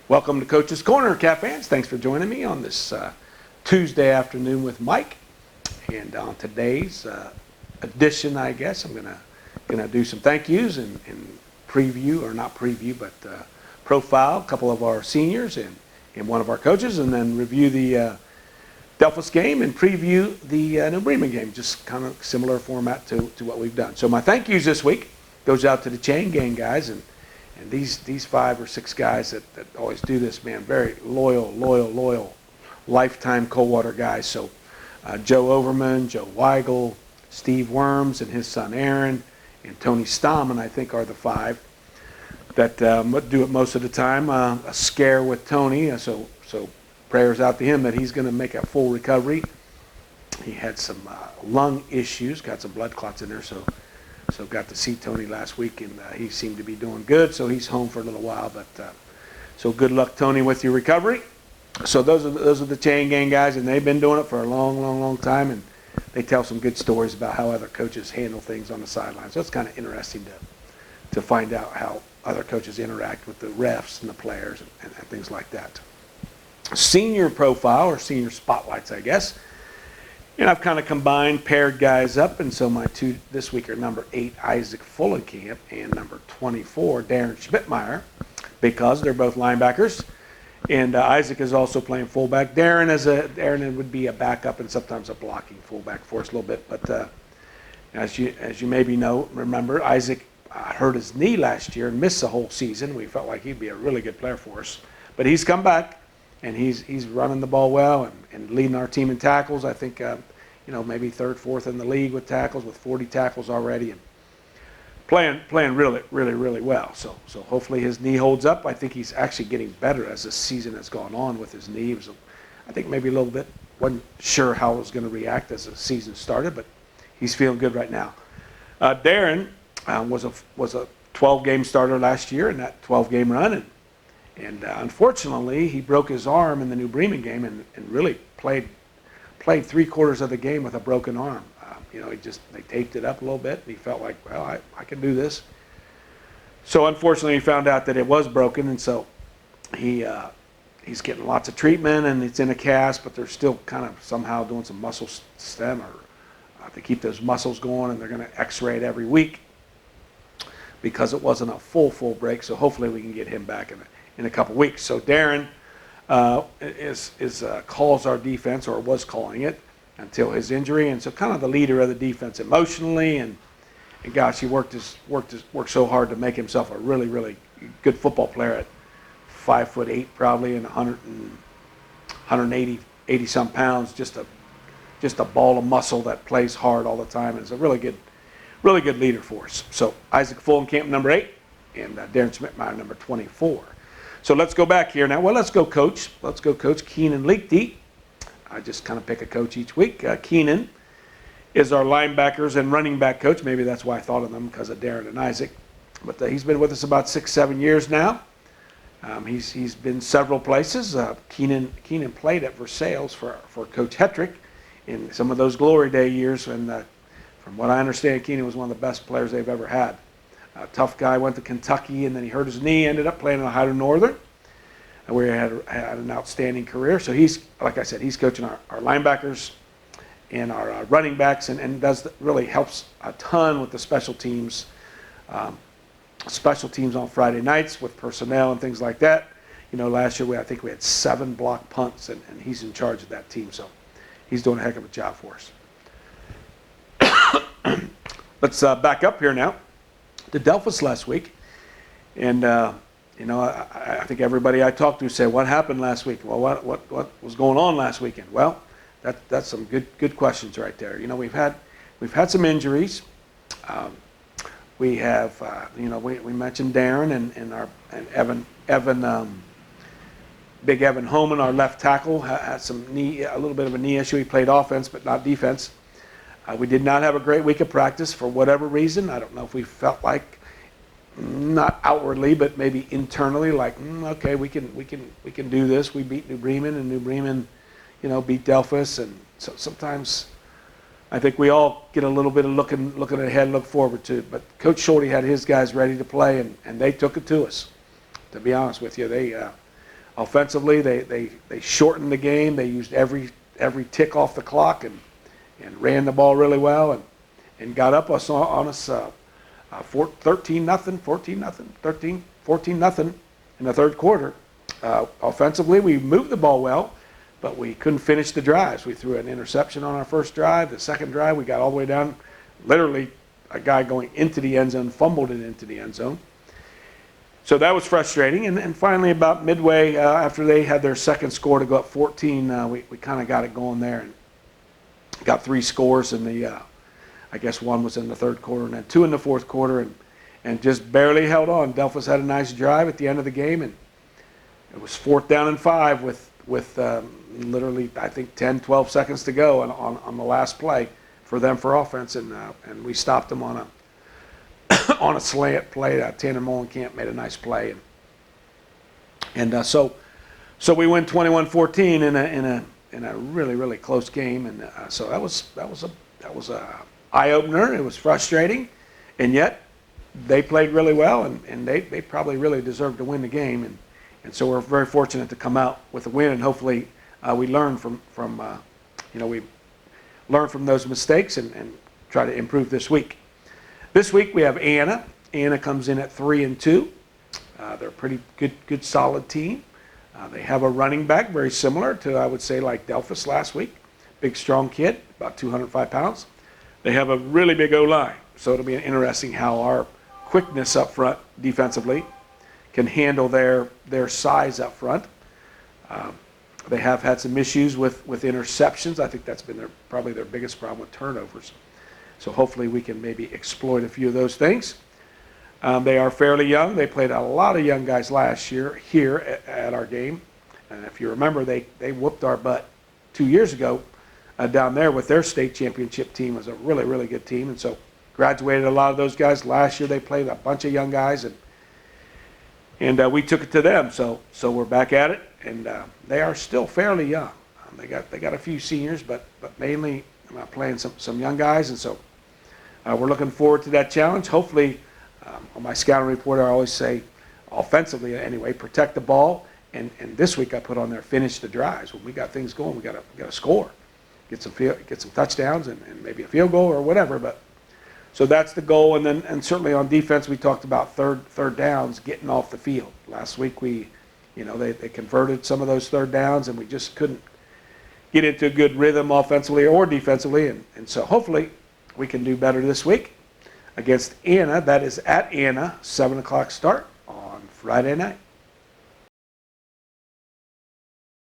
Welcome to Coach's Corner, Cat fans. Thanks for joining me on this Tuesday afternoon with Mike. And on today's edition, I guess, I'm gonna do some thank yous and preview, or not preview, but profile a couple of our seniors and one of our coaches, and then review the Delphos game and preview the New Bremen game. Just kind of similar format to what we've done. So my thank yous this week goes out to the Chain Gang guys and these 5 or 6 guys that always do this, man, very loyal, lifetime Coldwater guys. So Joe Overman, Joe Weigel, Steve Worms and his son Aaron, and Tony Stammen, I think, are the 5 that do it most of the time. A scare with Tony, so prayers out to him that he's going to make a full recovery. He had some lung issues, got some blood clots in there, so got to see Tony last week, and he seemed to be doing good, so he's home for a little while. But so good luck, Tony, with your recovery. So those are the Chain Gang guys, and they've been doing it for a long time, and they tell some good stories about how other coaches handle things on the sidelines. So it's kind of interesting to find out how other coaches interact with the refs and the players and things like that. Senior profile, or senior spotlights, I guess. And I've kind of paired guys up, and so my 2 this week are number 8, Isaac Fullenkamp, and number 24, Darren Schmidtmeyer, because they're both linebackers. And Isaac is also playing fullback. Darren would be a backup and sometimes a blocking fullback for us a little bit. But as you maybe remember, Isaac hurt his knee last year and missed the whole season. We felt like he'd be a really good player for us. But he's come back, and he's running the ball well and leading our team in tackles. I think maybe 3rd, 4th in the league with tackles, with 40 tackles already, and playing really well. So hopefully his knee holds up. I think he's actually getting better as the season has gone on with his knee. So I think maybe a little bit, wasn't sure how it was going to react as the season started, but he's feeling good right now. Darren was a 12-game starter last year in that 12-game run, and unfortunately he broke his arm in the New Bremen game and really played 3/4 of the game with a broken arm. They taped it up a little bit, and he felt like, well, I can do this. So unfortunately, he found out that it was broken, and so he's getting lots of treatment, and it's in a cast, but they're still kind of somehow doing some muscle stem or to keep those muscles going, and they're going to X-ray it every week because it wasn't a full break. So hopefully we can get him back in a couple weeks. So Darren calls our defense, or was calling it, until his injury, and so kind of the leader of the defense emotionally, and gosh, he worked so hard to make himself a really good football player at 5'8", probably, and 180 some pounds, just a ball of muscle that plays hard all the time, and is a really good leader for us. So Isaac Fullenkamp, number 8, and Darren Schmidtmeyer, number 24. So let's go back here now. Well, let's go coach Keenan Liechty. I just kind of pick a coach each week. Keenan is our linebackers and running back coach. Maybe that's why I thought of them, because of Darren and Isaac. But he's been with us about 6-7 years now. He's been several places. Keenan played at Versailles for Coach Hetrick in some of those Glory Day years, and from what I understand, Keenan was one of the best players they've ever had. A tough guy, went to Kentucky, and then he hurt his knee, ended up playing in Ohio Northern, where he had an outstanding career. So he's, like I said, he's coaching our linebackers and our running backs, and really helps a ton with the special teams on Friday nights with personnel and things like that. Last year I think we had 7 block punts, and he's in charge of that team. So he's doing a heck of a job for us. Let's back up here now to Delphos last week, and I think everybody I talked to said, "What happened last week?" Well, what was going on last weekend? Well, that's some good questions right there. We've had some injuries. We have we mentioned Darren and Big Evan Homan, our left tackle, had a little bit of a knee issue. He played offense but not defense. We did not have a great week of practice for whatever reason. I don't know if we felt like, not outwardly, but maybe internally, like, okay, we can do this. We beat New Bremen, and New Bremen, beat Delphos, and so sometimes I think we all get a little bit of looking ahead, look forward to. But Coach Shorty had his guys ready to play, and they took it to us. To be honest with you, offensively, they shortened the game. They used every tick off the clock and ran the ball really well and got up on us 13 nothing, 14 nothing, 13, 14 nothing in the third quarter. Offensively, we moved the ball well, but we couldn't finish the drives. We threw an interception on our first drive. The second drive, we got all the way down. Literally, a guy going into the end zone fumbled it into the end zone. So that was frustrating. And finally, about midway after they had their second score to go up 14, we kind of got it going there and got 3 scores in the, I guess one was in the third quarter and then 2 in the fourth quarter and just barely held on. Delphos had a nice drive at the end of the game, and it was 4th down and 5 with literally, I think, 10, 12 seconds to go on the last play for them for offense, and we stopped them on a slant play. Tanner Molenkamp made a nice play, and so we win 21-14 in a really, really close game, and so that was a eye opener. It was frustrating, and yet they played really well, and they probably really deserved to win the game, and so we're very fortunate to come out with a win, and hopefully we learn from we learn from those mistakes and try to improve this week. This week we have Anna. Anna comes in at 3-2. They're a pretty good solid team. They have a running back very similar to, I would say, like Delphos last week. Big, strong kid, about 205 pounds. They have a really big O-line, so it'll be interesting how our quickness up front defensively can handle their size up front. They have had some issues with interceptions. I think that's been probably their biggest problem with turnovers. So hopefully we can maybe exploit a few of those things. They are fairly young. They played a lot of young guys last year here at our game. And if you remember, they whooped our butt 2 years ago down there with their state championship team. It was a really, really good team. And so graduated a lot of those guys. Last year they played a bunch of young guys, and we took it to them. So we're back at it, and they are still fairly young. They got a few seniors, but mainly playing some young guys, and so we're looking forward to that challenge. Hopefully, on my scouting report, I always say, offensively anyway, protect the ball. And this week I put on there, finish the drives. When we got things going, we got to score, get some touchdowns, and maybe a field goal or whatever. But so that's the goal. And certainly on defense, we talked about third downs, getting off the field. Last week they converted some of those third downs, and we just couldn't get into a good rhythm offensively or defensively. And so hopefully we can do better this week against Anna. That is at Anna, 7 o'clock start on Friday night.